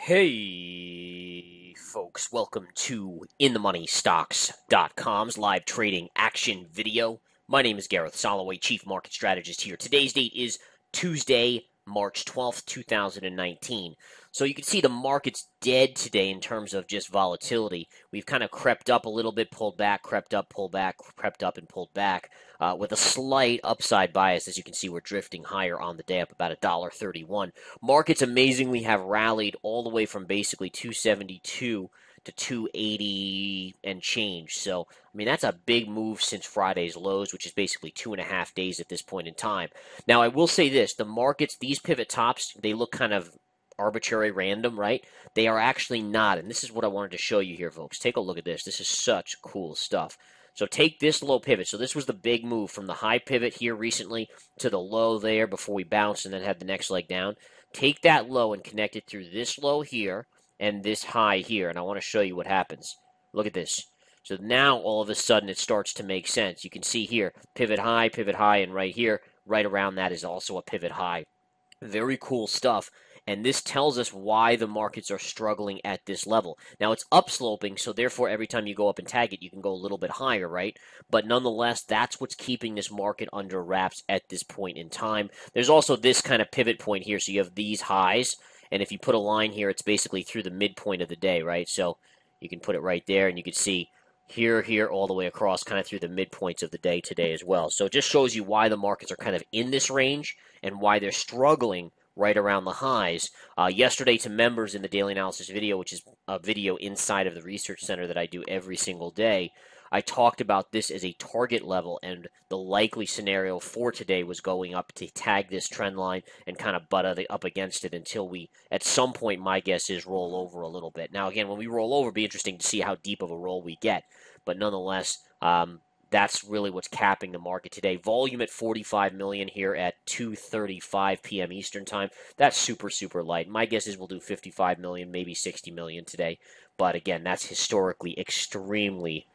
Hey, folks, welcome to InTheMoneyStocks.com's live trading action video. My name is Gareth Soloway, Chief Market Strategist here. Today's date is Tuesday, March 12th, 2019. So you can see the market's dead today in terms of just volatility. We've kind of crept up a little bit, pulled back, crept up, pulled back, crept up, and pulled back with a slight upside bias. As you can see, we're drifting higher on the day, up about $1.31. Markets amazingly have rallied all the way from basically 272 to 280 and change. So, I mean, that's a big move since Friday's lows, which is basically 2.5 days at this point in time. Now, I will say this, the markets, these pivot tops, they look kind of arbitrary, random, right? They are actually not, and this is what I wanted to show you here, folks. Take a look at this. This is such cool stuff. So take this low pivot. So this was the big move from the high pivot here recently to the low there before we bounced and then had the next leg down. Take that low and connect it through this low here and this high here, and I want to show you what happens. Look at this. So now all of a sudden it starts to make sense. You can see here, pivot high, and right here, right around that is also a pivot high. Very cool stuff. And this tells us why the markets are struggling at this level. Now, it's upsloping, so therefore every time you go up and tag it, you can go a little bit higher, right? But nonetheless, that's what's keeping this market under wraps at this point in time. There's also this kind of pivot point here, so you have these highs, and if you put a line here, it's basically through the midpoint of the day, right? So you can put it right there, and you can see here, all the way across, kind of through the midpoints of the day today as well. So it just shows you why the markets are kind of in this range and why they're struggling right around the highs. Yesterday to members in the daily analysis video, which is a video inside of the research center that I do every single day, I talked about this as a target level, and the likely scenario for today was going up to tag this trend line and kind of butt up against it until we, at some point, my guess is roll over a little bit. Now, again, when we roll over, it'll be interesting to see how deep of a roll we get. But nonetheless, that's really what's capping the market today. Volume at 45 million here at 2:35 p.m. Eastern time. That's super, super light. My guess is we'll do 55 million, maybe 60 million today. But again, that's historically extremely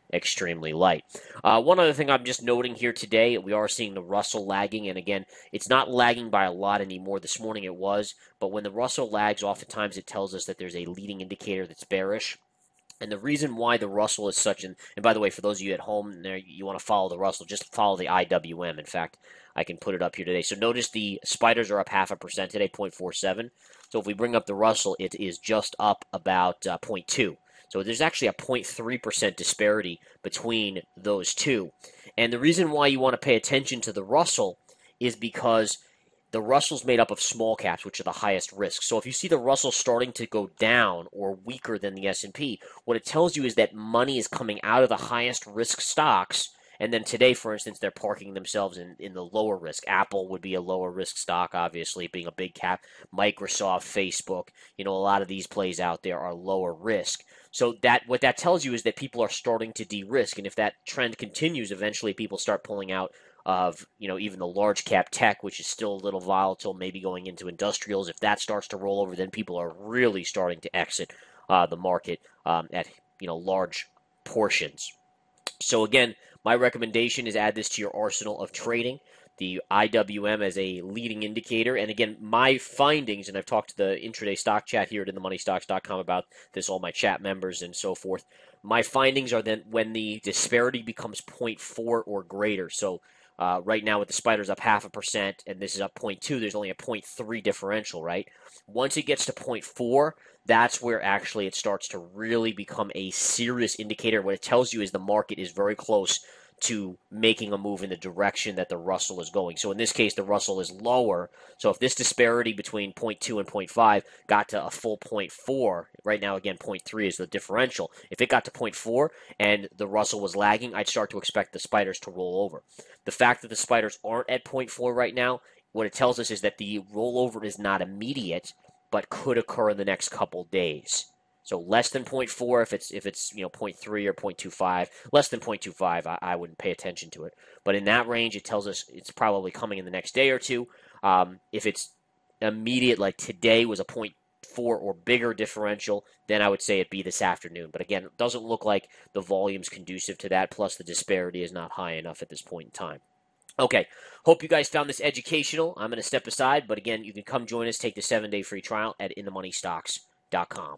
light. One other thing I'm just noting here today, we are seeing the Russell lagging, and again, it's not lagging by a lot anymore. This morning it was, but when the Russell lags, oftentimes it tells us that there's a leading indicator that's bearish. And the reason why the Russell is such and by the way, for those of you at home, there you want to follow the Russell, just follow the IWM. In fact, I can put it up here today. So notice the spiders are up 0.5% today, 0.47. So if we bring up the Russell, it is just up about 0.2. So there's actually a 0.3% disparity between those two. And the reason why you want to pay attention to the Russell is because the Russell's made up of small caps, which are the highest risk. So if you see the Russell starting to go down or weaker than the S&P, what it tells you is that money is coming out of the highest risk stocks. And then today, for instance, they're parking themselves in the lower risk. Apple would be a lower risk stock, obviously, being a big cap. Microsoft, Facebook, a lot of these plays out there are lower risk. So what that tells you is that people are starting to de-risk. And if that trend continues, eventually people start pulling out of even the large cap tech, which is still a little volatile, maybe going into industrials. If that starts to roll over, then people are really starting to exit the market at large portions. So again, my recommendation is add this to your arsenal of trading. The IWM as a leading indicator. And again, my findings, and I've talked to the intraday stock chat here at InTheMoneyStocks.com about this, all my chat members and so forth. My findings are that when the disparity becomes 0.4 or greater, so right now with the spiders up 0.5% and this is up 0.2, there's only a 0.3 differential, right? Once it gets to 0.4, that's where actually it starts to really become a serious indicator. What it tells you is the market is very close to making a move in the direction that the Russell is going. So in this case, the Russell is lower. So if this disparity between 0.2 and 0.5 got to a full 0.4, right now, again, 0.3 is the differential. If it got to 0.4 and the Russell was lagging, I'd start to expect the spiders to roll over. The fact that the spiders aren't at 0.4 right now, what it tells us is that the rollover is not immediate, but could occur in the next couple days. So less than 0.4 if it's 0.3 or 0.25. Less than 0.25, I wouldn't pay attention to it. But in that range, it tells us it's probably coming in the next day or two. If it's immediate, like today was a 0.4 or bigger differential, then I would say it'd be this afternoon. But again, it doesn't look like the volume's conducive to that, plus the disparity is not high enough at this point in time. Okay, hope you guys found this educational. I'm going to step aside, but again, you can come join us, take the 7-day free trial at InTheMoneyStocks.com. com.